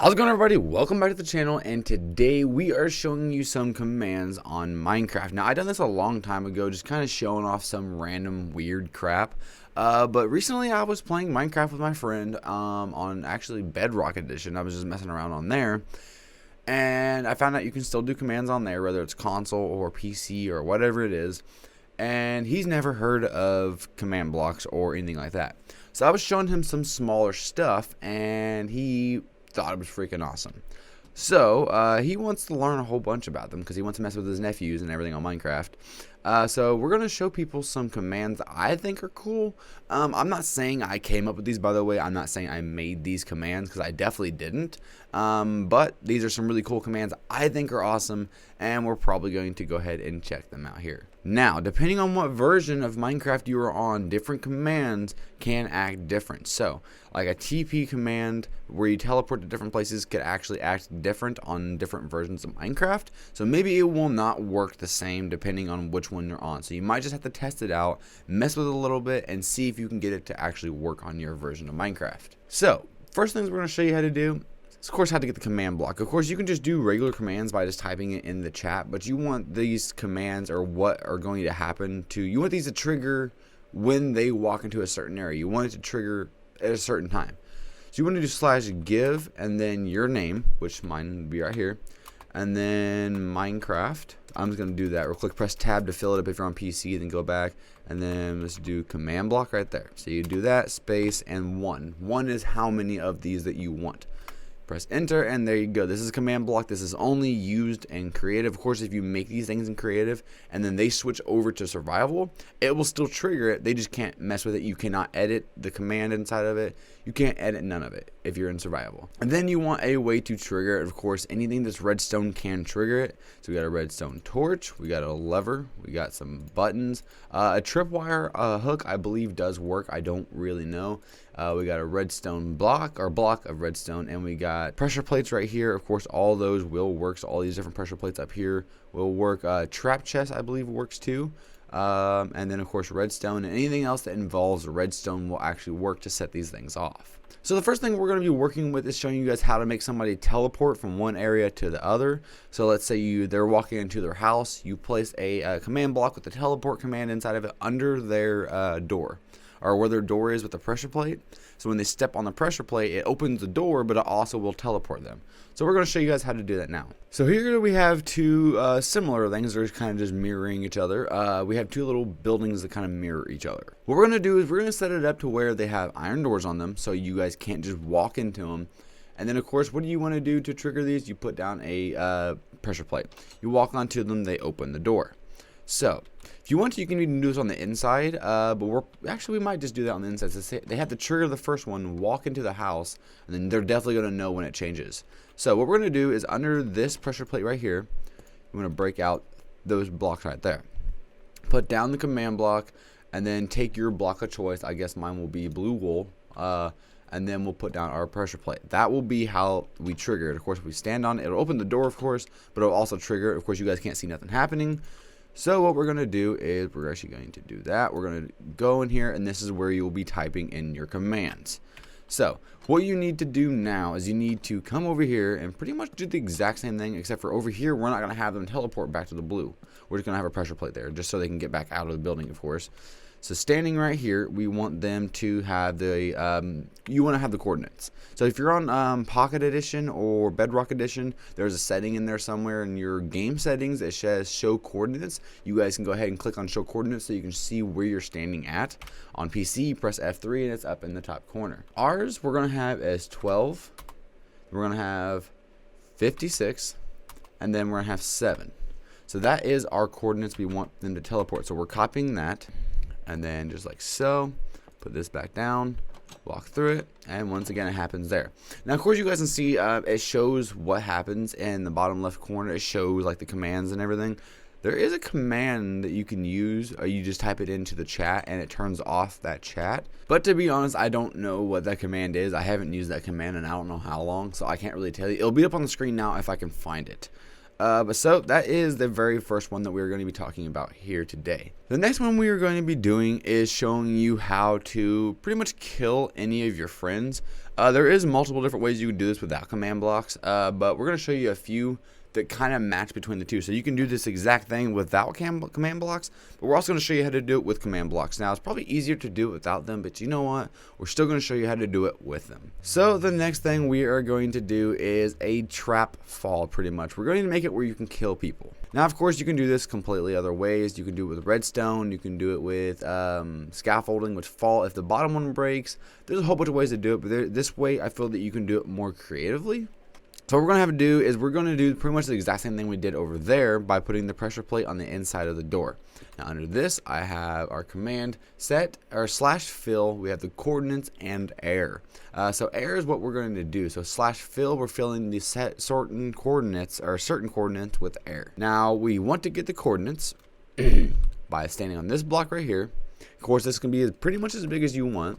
How's it going, everybody? Welcome back to the channel, and today we are showing you some commands on Minecraft. Now, I done this a long time ago, just kind of showing off some random weird crap. But recently I was playing Minecraft with my friend on actually Bedrock Edition. I was just messing around on there, and I found out you can still do commands on there, whether it's console or PC or whatever it is. And he's never heard of command blocks or anything like that. So I was showing him some smaller stuff, and he thought it was freaking awesome. So he wants to learn a whole bunch about them because he wants to mess with his nephews and everything on Minecraft. So we're going to show people some commands that I think are cool. I'm not saying I came up with these, by the way. I'm not saying I made these commands because I definitely didn't. But these are some really cool commands I think are awesome, and we're probably going to go ahead and check them out here. Now, depending on what version of Minecraft you are on, different commands can act different. So, like a TP command where you teleport to different places could actually act different on different versions of Minecraft. So maybe it will not work the same depending on which one you're on. So you might just have to test it out, mess with it a little bit, and see if you can get it to actually work on your version of Minecraft. So, first things we're going to show you how to do, of course, how to get the command block. Of course, you can just do regular commands by just typing it in the chat, but you want these commands, or what are going to happen to, you want these to trigger when they walk into a certain area. You want it to trigger at a certain time. So you want to do /give and then your name, which mine would be right here, and then Minecraft. I'm just going to do that real quick. Press tab to fill it up if you're on PC, then go back, and then let's do command block right there. So you do that, space, and 1. 1 is how many of these that you want. Press enter, and there you go. This is a command block. This is only used in creative. Of course, if you make these things in creative and then they switch over to survival, it will still trigger it. They just can't mess with it. You cannot edit the command inside of it. You can't edit none of it if you're in survival. And then you want a way to trigger it. Of course, anything that's redstone can trigger it. So we got a redstone torch, we got a lever, we got some buttons. A tripwire hook, I believe, does work. I don't really know. We got a redstone block of redstone, and we got pressure plates right here. Of course, all those will work. So all these different pressure plates up here will work. Trap chest, I believe, works too. And then, of course, redstone, and anything else that involves redstone will actually work to set these things off. So the first thing we're going to be working with is showing you guys how to make somebody teleport from one area to the other. So let's say they're walking into their house. You place a command block with the teleport command inside of it under their door, or where their door is with the pressure plate. So when they step on the pressure plate, it opens the door, but it also will teleport them. So we're going to show you guys how to do that now. So here we have two similar things. They're kind of just mirroring each other. We have two little buildings that kind of mirror each other. What we're going to do is we're going to set it up to where they have iron doors on them, so you guys can't just walk into them. And then, of course, what do you want to do to trigger these? You put down a pressure plate. You walk onto them, they open the door. So, if you want to, you can even do this on the inside, but we might just do that on the inside. So they have to trigger the first one, walk into the house, and then they're definitely going to know when it changes. So what we're going to do is under this pressure plate right here, we're going to break out those blocks right there. Put down the command block, and then take your block of choice. I guess mine will be blue wool, and then we'll put down our pressure plate. That will be how we trigger it. Of course, if we stand on it, it'll open the door, of course, but it'll also trigger it. Of course, you guys can't see nothing happening. So what we're going to do is we're actually going to do that. We're going to go in here, and this is where you will be typing in your commands. So what you need to do now is you need to come over here and pretty much do the exact same thing, except for over here we're not going to have them teleport back to the blue. We're just going to have a pressure plate there just so they can get back out of the building, of course. So standing right here, we want them to have the, you want to have the coordinates. So if you're on Pocket Edition or Bedrock Edition, there's a setting in there somewhere in your game settings that says show coordinates. You guys can go ahead and click on show coordinates so you can see where you're standing at. On PC, press F3 and it's up in the top corner. Ours, we're going to have as 12, we're going to have 56, and then we're going to have 7. So that is our coordinates we want them to teleport. So we're copying that. And then just like so, put this back down, walk through it, and once again it happens there. Now of course you guys can see it shows what happens in the bottom left corner. It shows like the commands and everything. There is a command that you can use, or you just type it into the chat and it turns off that chat. But to be honest, I don't know what that command is. I haven't used that command in I don't know how long, so I can't really tell you. It'll be up on the screen now if I can find it. So that is the very first one that we're going to be talking about here today. The next one we are going to be doing is showing you how to pretty much kill any of your friends. There is multiple different ways you can do this without command blocks, but we're going to show you a few that kind of match between the two. So you can do this exact thing without command blocks, but we're also going to show you how to do it with command blocks. Now, it's probably easier to do it without them, but you know what? We're still going to show you how to do it with them. So the next thing we are going to do is a trap fall, pretty much. We're going to make it where you can kill people. Now, of course, you can do this completely other ways. You can do it with redstone. You can do it with scaffolding, which fall if the bottom one breaks. There's a whole bunch of ways to do it, but this way I feel that you can do it more creatively. So what we're going to have to do is we're going to do pretty much the exact same thing we did over there by putting the pressure plate on the inside of the door. Now under this, I have our command set or /fill. We have the coordinates and air. So air is what we're going to do. So /fill, we're filling the certain coordinates with air. Now we want to get the coordinates by standing on this block right here. Of course, this can be pretty much as big as you want.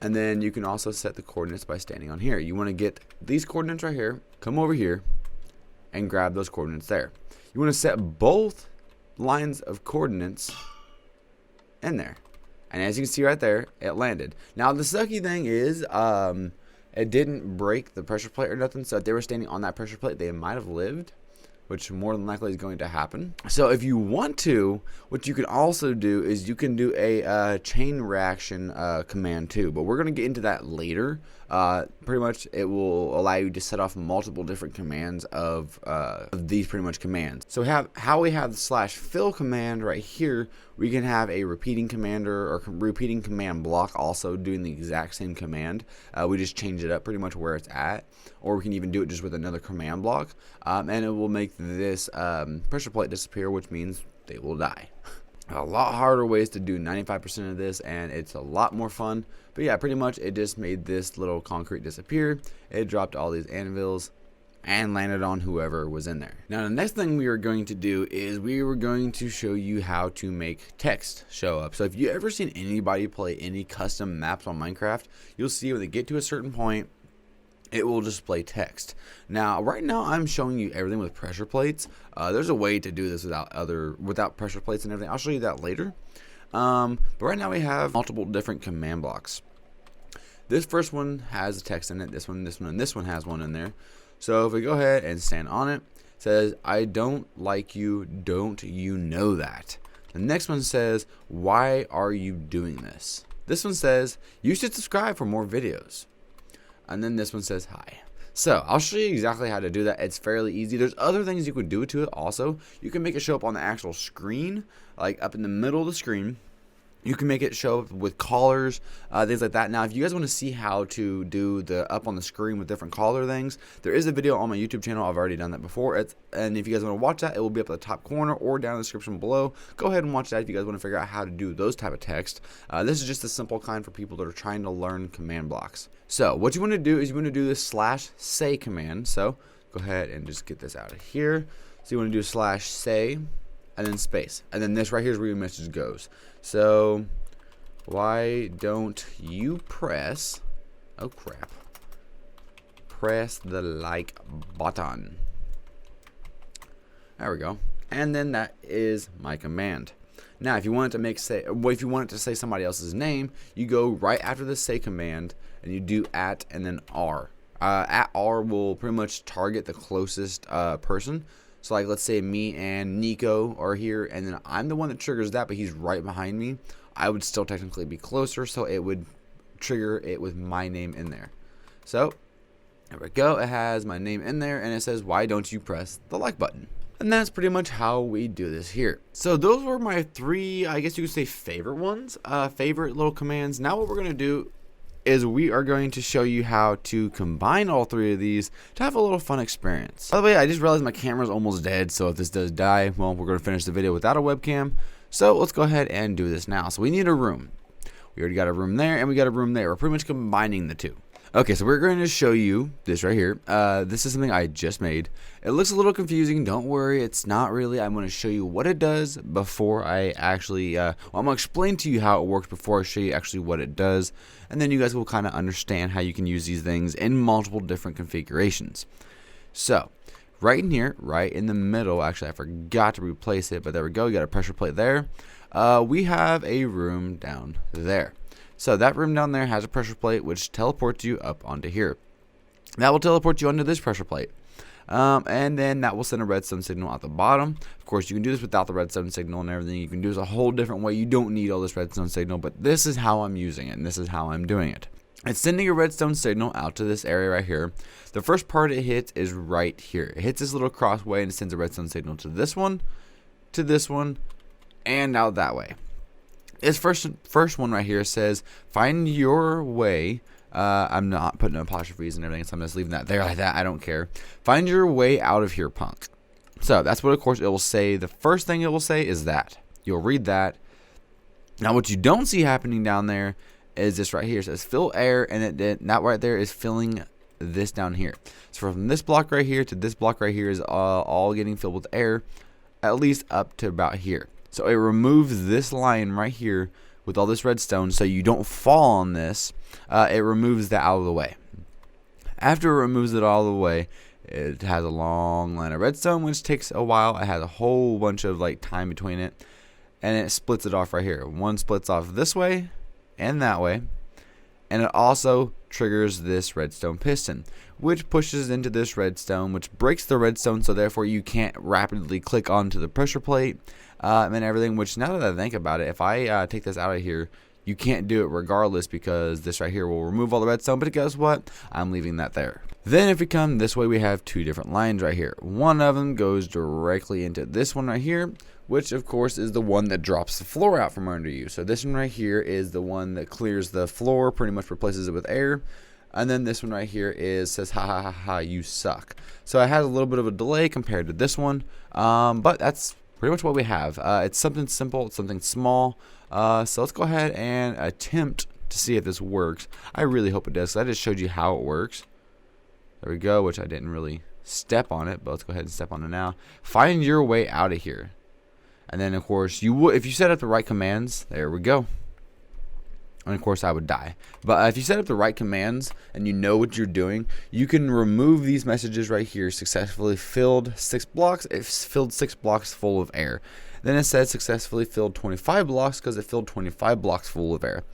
And then you can also set the coordinates by standing on here. You want to get these coordinates right here, come over here, and grab those coordinates there. You want to set both lines of coordinates in there. And as you can see right there, it landed. Now the sucky thing is, it didn't break the pressure plate or nothing. So if they were standing on that pressure plate, they might have lived, which more than likely is going to happen. So if you want to, what you can also do is you can do a chain reaction command too, but we're going to get into that later. Pretty much it will allow you to set off multiple different commands of these pretty much commands. So how we have the /fill command right here, we can have a repeating commander or repeating command block also doing the exact same command. We just change it up pretty much where it's at, or we can even do it just with another command block, and it will make this pressure plate disappear, which means they will die. A lot harder ways to do 95% of this, and it's a lot more fun. But yeah, pretty much it just made this little concrete disappear. It dropped all these anvils and landed on whoever was in there. Now the next thing we are going to do is we were going to show you how to make text show up. So if you ever seen anybody play any custom maps on Minecraft, you'll see when they get to a certain point, it will display text. Now right now I'm showing you everything with pressure plates. There's a way to do this without pressure plates and everything. I'll show you that later. But right now we have multiple different command blocks. This first one has a text in it. This one, and this one has one in there. So if we go ahead and stand on it, it says, "I don't like you, don't you know that?" The next one says, "Why are you doing this?" This one says, "You should subscribe for more videos." And then this one says, "Hi." So I'll show you exactly how to do that. It's fairly easy. There's other things you could do to it also. You can make it show up on the actual screen, like up in the middle of the screen. You can make it show up with collars, things like that. Now, if you guys want to see how to do the up on the screen with different collar things, there is a video on my YouTube channel. I've already done that before. And if you guys want to watch that, it will be up at the top corner or down in the description below. Go ahead and watch that if you guys want to figure out how to do those type of text. This is just a simple kind for people that are trying to learn command blocks. So what you want to do is you want to do this /say command. So go ahead and just get this out of here. So you want to do /say and then space. And then this right here is where your message goes. So why don't you press, oh crap, press the like button. There we go. And then that is my command. Now if you want it to say somebody else's name, you go right after the say command and you do @ and then R. @R will pretty much target the closest person. So like let's say me and Nico are here, and then I'm the one that triggers that, but he's right behind me. I would still technically be closer, so it would trigger it with my name in there. So there we go. It has my name in there, and it says, "Why don't you press the like button?" And that's pretty much how we do this here. So those were my 3, I guess you could say, favorite ones, favorite little commands. Now what we're going to do is we are going to show you how to combine all 3 of these to have a little fun experience. By the way, I just realized my camera's almost dead, so if this does die, well, we're going to finish the video without a webcam. So let's go ahead and do this now. So we need a room. We already got a room there, and we got a room there. We're pretty much combining the 2. Okay, so we're going to show you this right here. This is something I just made. It looks a little confusing. Don't worry, it's not really. I'm going to show you what it does before I actually, I'm going to explain to you how it works before I show you actually what it does. And then you guys will kind of understand how you can use these things in multiple different configurations. So, right in here, right in the middle, actually I forgot to replace it, but there we go. You got a pressure plate there. We have a room down there. So that room down there has a pressure plate which teleports you up onto here. That will teleport you onto this pressure plate. And then that will send a redstone signal at the bottom. Of course, you can do this without the redstone signal and everything. You can do this a whole different way. You don't need all this redstone signal, but this is how I'm using it, and this is how I'm doing it. It's sending a redstone signal out to this area right here. The first part it hits is right here. It hits this little crossway and it sends a redstone signal to this one, and out that way. This first one right here says, find your way. I'm not putting apostrophes and everything, so I'm just leaving that there like that. I don't care. Find your way out of here, punk. So that's what, of course, it will say. The first thing it will say is that. You'll read that. Now, what you don't see happening down there is this right here. It says fill air, and that right there is filling this down here. So from this block right here to this block right here is all getting filled with air, at least up to about here. So it removes this line right here with all this redstone, so you don't fall on this. It removes that out of the way. After it removes it all the way, it has a long line of redstone, which takes a while. It has a whole bunch of like time between it, and it splits it off right here. One splits off this way and that way, and it also triggers this redstone piston, which pushes into this redstone, which breaks the redstone, so therefore you can't rapidly click onto the pressure plate and everything. Which, now that I think about it, if I take this out of here, you can't do it regardless, because this right here will remove all the redstone. But guess what? I'm leaving that there. Then if we come this way, we have two different lines right here. One of them goes directly into this one right here, which of course is the one that drops the floor out from under you. So this one right here is the one that clears the floor, pretty much replaces it with air. And then this one right here says ha ha ha ha, you suck. So it has a little bit of a delay compared to this one, but that's pretty much what we have. It's something simple, it's something small. So let's go ahead and attempt to see if this works. I really hope it does, 'cause I just showed you how it works. There we go, which I didn't really step on it, but let's go ahead and step on it now. Find your way out of here. And then, of course, if you set up the right commands, there we go. And of course, I would die. But if you set up the right commands and you know what you're doing, you can remove these messages right here. Successfully filled 6 blocks. It filled 6 blocks full of air. Then it says successfully filled 25 blocks, because it filled 25 blocks full of air.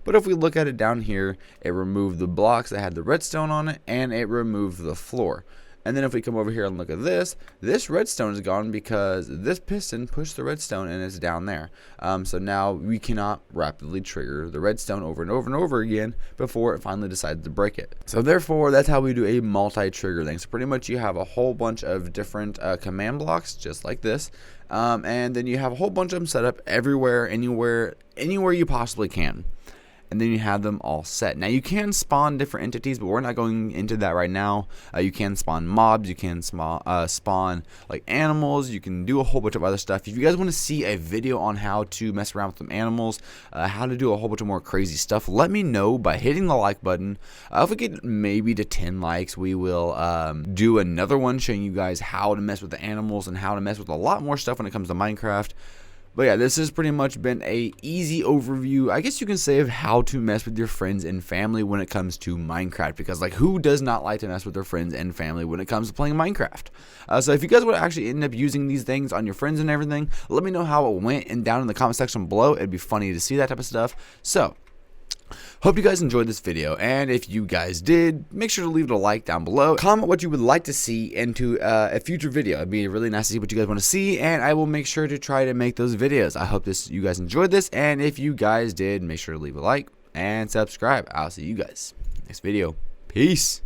But if we look at it down here, it removed the blocks that had the redstone on it, and it removed the floor. And then if we come over here and look at this redstone is gone because this piston pushed the redstone and it's down there. So now we cannot rapidly trigger the redstone over and over and over again before it finally decides to break it. So therefore, that's how we do a multi-trigger thing. So pretty much you have a whole bunch of different command blocks, just like this. And then you have a whole bunch of them set up everywhere, anywhere you possibly can. And then you have them all set. Now you can spawn different entities, but we're not going into that right now. You can spawn mobs, you can spawn like animals, you can do a whole bunch of other stuff. If you guys want to see a video on how to mess around with some animals, how to do a whole bunch of more crazy stuff, let me know by hitting the like button. If we get maybe to 10 likes, we will do another one showing you guys how to mess with the animals and how to mess with a lot more stuff when it comes to Minecraft. But yeah, this has pretty much been a easy overview, I guess you can say, of how to mess with your friends and family when it comes to Minecraft. Because, like, who does not like to mess with their friends and family when it comes to playing Minecraft? So if you guys would actually end up using these things on your friends and everything, let me know how it went and down in the comment section below. It'd be funny to see that type of stuff. So hope you guys enjoyed this video, and if you guys did, make sure to leave it a like down below. Comment what you would like to see into a future video. It'd be really nice to see what you guys want to see, and I will make sure to try to make those videos. I hope you guys enjoyed this, and if you guys did, make sure to leave a like and subscribe. I'll see you guys next video. Peace.